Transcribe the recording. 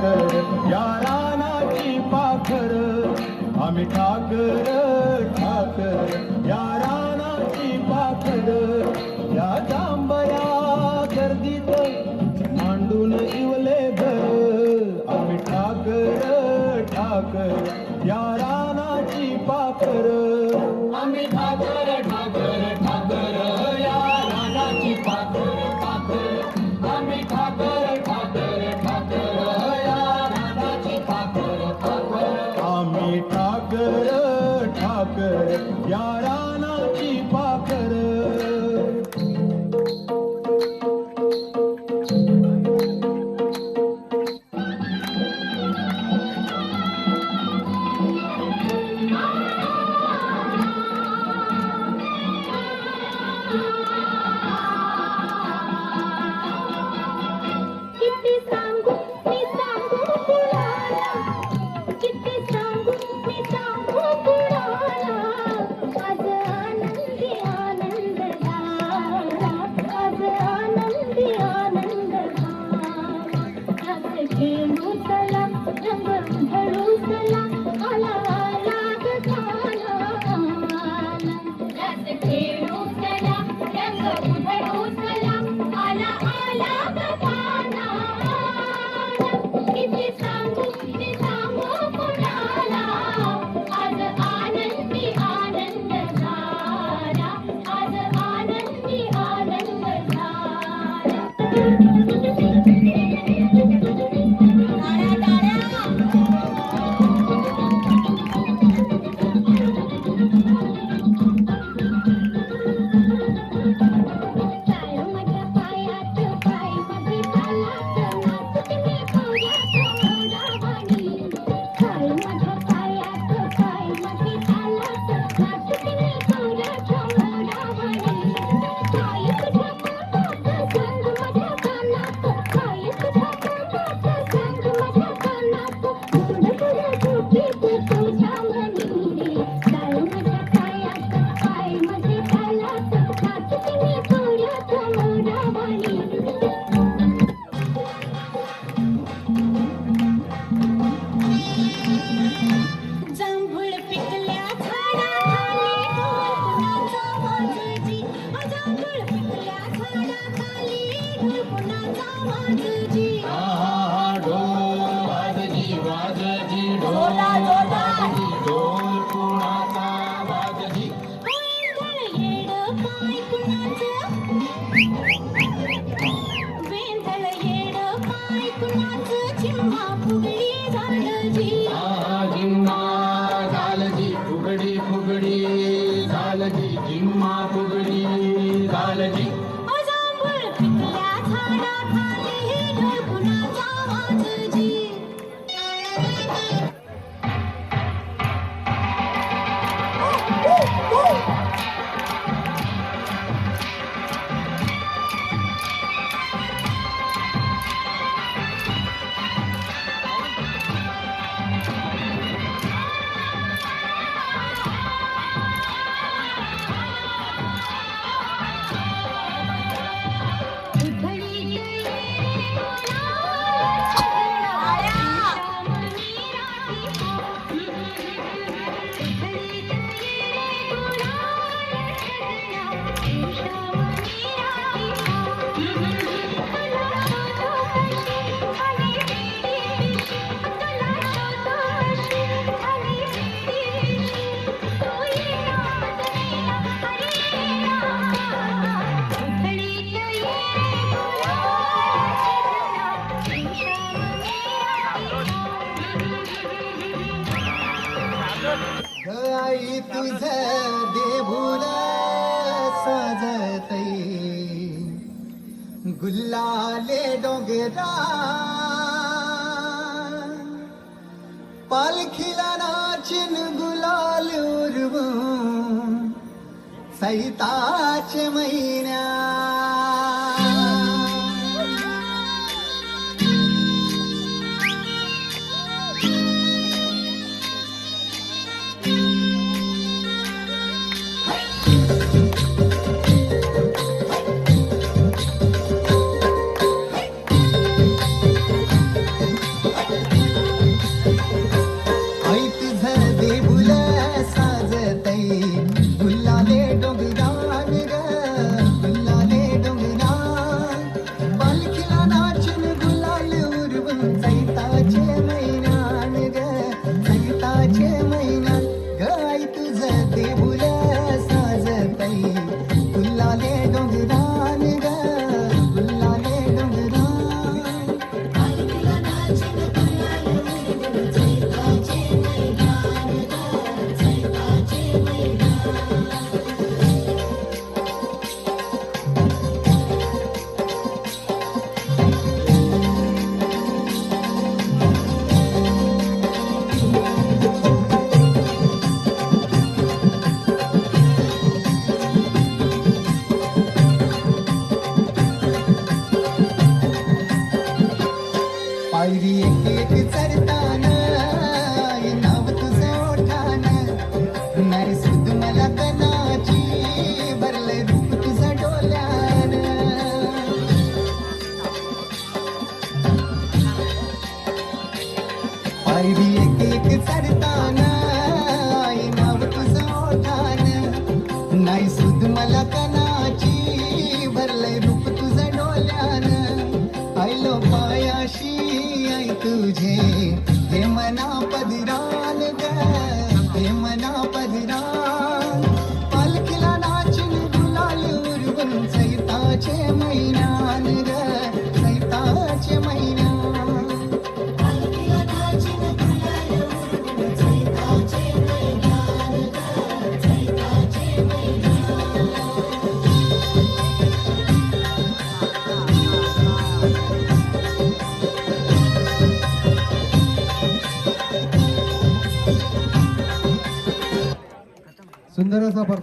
ठाकर या रानाची पाखर आम्ही ठाकर ठाकर या रानाची पाखर या जांभया गर्दीत मांडून इवले घर आम्ही ठाकर ठाकर या रानाची पाखर आम्ही ठाकर ठाकर ठाकर या रानाची पाखर पाखर आम्ही ठाकर ठाकर ठाकर या रानाची पाखर पाखर आम्ही ठाकर ठाकर या रानाची पाखर किती सांगू मी सांगू कुणाला किती सांगू मी सांगू कुणाला आज आनंदी आनंद झाला आज आनंदी आनंद झाला रस खेळू चला रंग उधळू चला आला आला ग झाला रस खेळू चला रंग उधळू चला आला आला ग झाला किती सांगू मी सांगू कुणाला आज आनंदी आनंद झाला आज आनंदी आनंद झाला टाळ्या माझ्या पायात पाय मध्ये तालात नाचते मी खोऱ्यात मोरावानी टाळ्या माझ्या पायात पाय मध्ये तालात नाचते मी खोऱ्यात मोरावानी पाय तुझ्या कानात सांग माझ्या कानात पाय तुझ्या कानात सांग माझ्या कानात थोडं थोडं झोपीत तुझ्या मनी टाळ्या माझ्या पायात पाय मध्ये तालात नाचते मी खोऱ्यात मोरावानी जांभूळ पिकल्या झाडाखाली ढोलपुणाचा वाजजी जांभूळ पिकल्या झाडाखाली ढोलपुणाचा वाजजी ढोल वाजजी वाजजी ढोल वाजजी ढोल कुणाचा वाजजी वेंधळ येड पाय कुणाचं वेंधळ येड पाय कुणाचं चिम्मा फुगडी झाडजी जिम्मा झालजी फुगडी फुगडी झालजी जिम्मा फुगडी झालजी जांभूळ पिकल्या झाडाखाली ढोलपुणाचा वाजजी आई तुझ देऊळ सजतई गुल्लाले डोंगरा पालखीला नाचिन गुलाल उरवून सैताचे महिन्या मला कनाची भरलंय रूप तुझं डोल्यान आयलो पायाशी आई तुझे हे मना पदिरान ग हे मना पदिरान पालखीला नाचिन गुलाल उरवून सैताचे मैनान ग सैताचे मैनान सुंदर असा